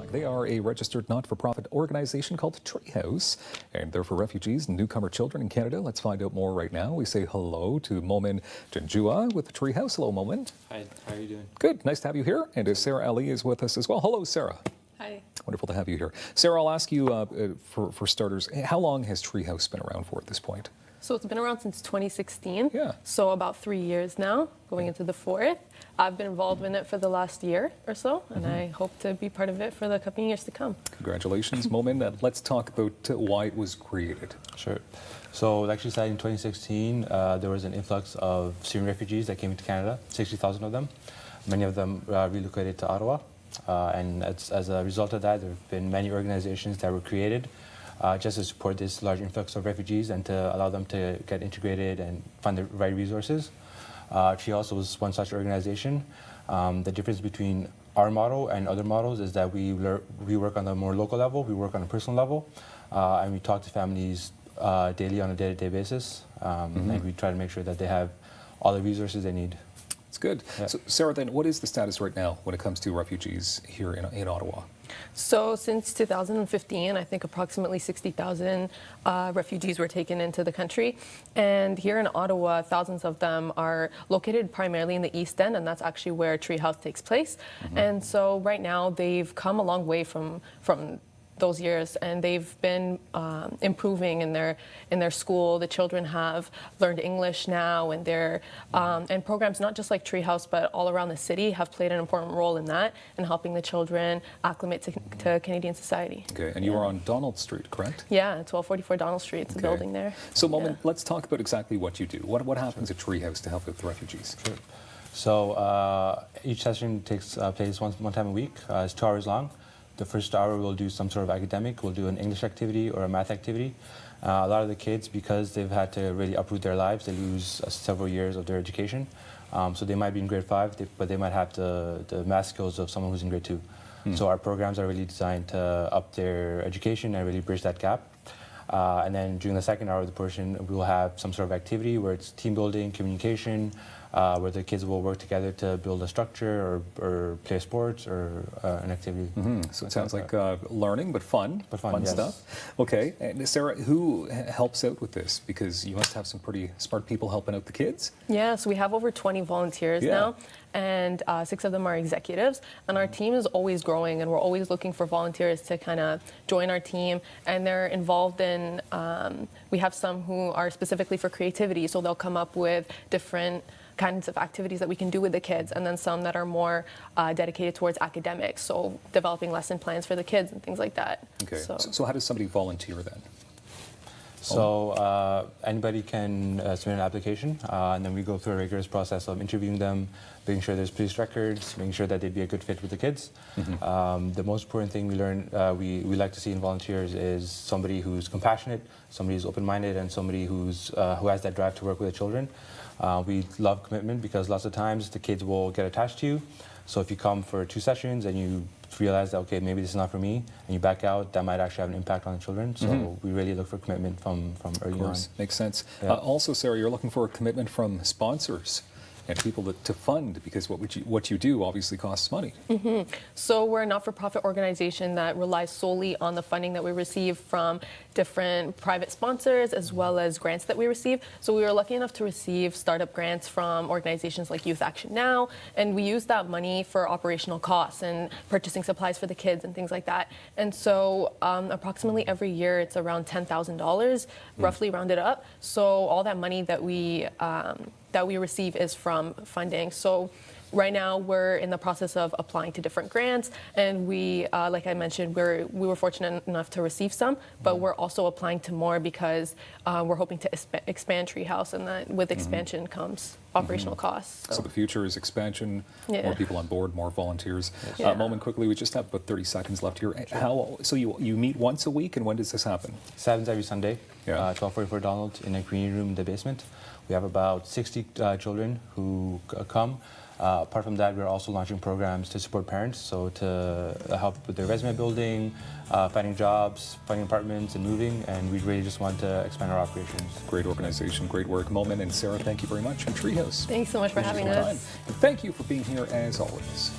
line. They are a registered not-for-profit organization called Treehouse, and they're for refugees and newcomer children in Canada. Let's find out more right now. We say hello to Momin Jatnjua with Treehouse. Hello, Momin. Hi, how are you doing? Good, nice to have you here. And Sarah Aly is with us as well. Hello, Sarah. Hi. Wonderful to have you here. Sarah, I'll ask you for starters, how long has Treehouse been around for at this point? So it's been around since 2016. Yeah. So about 3 years now, going into the fourth. I've been involved in it for the last year or so, and I hope to be part of it for the coming years to come. Congratulations, Momin. Let's talk about why it was created. Sure. So it actually started in 2016. There was an influx of Syrian refugees that came into Canada, 60,000 of them. Many of them relocated to Ottawa. And as a result of that, there have been many organizations that were created just to support this large influx of refugees and to allow them to get integrated and find the right resources. Treehouse was one such organization. The difference between our model and other models is that we work on a more local level, we work on a personal level, and we talk to families daily on a day-to-day basis, and we try to make sure that they have all the resources they need. That's good. Yeah. So, Sarah, then, what is the status right now when it comes to refugees here in Ottawa? So since 2015, I think approximately 60,000 refugees were taken into the country. And here in Ottawa, thousands of them are located primarily in the East End, and that's actually where Treehouse takes place. And so right now, they've come a long way from those years, and they've been improving in their school. The children have learned English now, and and programs not just like Treehouse, but all around the city have played an important role in that and helping the children acclimate to Canadian society. Okay, and you are on Donald Street, correct? Yeah, 1244 Donald Street. It's a building there. So, Momin, let's talk about exactly what you do. What happens at Treehouse to help with the refugees? Sure. So each session takes place one time a week. It's 2 hours long. The first hour we'll do some sort of academic. We'll do an English activity or a math activity. A lot of the kids, because they've had to really uproot their lives, they lose several years of their education. So they might be in grade 5, but they might have the math skills of someone who's in grade 2. So our programs are really designed to up their education and really bridge that gap. And then during the second hour of the portion, we'll have some sort of activity where it's team building, communication, where the kids will work together to build a structure or play sports or an activity. So it sounds like learning, but fun yes. stuff. Okay, and Sarah, who helps out with this? Because you must have some pretty smart people helping out the kids. Yeah, so we have over 20 volunteers now, and 6 of them are executives. And our team is always growing, and we're always looking for volunteers to kind of join our team. And they're involved in, we have some who are specifically for creativity, so they'll come up with different kinds of activities that we can do with the kids, and then some that are more dedicated towards academics, so developing lesson plans for the kids and things like that. Okay, so how does somebody volunteer then? So anybody can submit an application, and then we go through a rigorous process of interviewing them, making sure there's police records, making sure that they'd be a good fit with the kids. The most important thing we like to see in volunteers is somebody who's compassionate, somebody who's open-minded, and somebody who has that drive to work with the children. We love commitment because lots of times the kids will get attached to you. So if you come for 2 sessions and you realize that, okay, maybe this is not for me, and you back out, that might actually have an impact on the children. So we really look for commitment from early on. Makes sense. Yeah. Also, Sarah, you're looking for a commitment from sponsors and people to fund, because what you do obviously costs money. So we're a not-for-profit organization that relies solely on the funding that we receive from different private sponsors as well as grants that we receive. So we were lucky enough to receive startup grants from organizations like Youth Action Now, and we use that money for operational costs and purchasing supplies for the kids and things like that. And so approximately every year it's around $10,000, roughly rounded up. So all that money that we receive is from funding. So right now we're in the process of applying to different grants, and we, like I mentioned, we were fortunate enough to receive some, but we're also applying to more because we're hoping to expand Treehouse, and that with expansion comes operational costs. So the future is expansion, more people on board, more volunteers. Momin, quickly, we just have about 30 seconds left here. So you meet once a week, and when does this happen? It happens every Sunday, 1244 Donald in a community room in the basement. We have about 60 children who come. Apart from that, we're also launching programs to support parents, so to help with their resume building, finding jobs, finding apartments, and moving, and we really just want to expand our operations. Great organization, great work. Momin and Sarah, thank you very much. And Treehouse. Thanks so much for having us. And thank you for being here as always.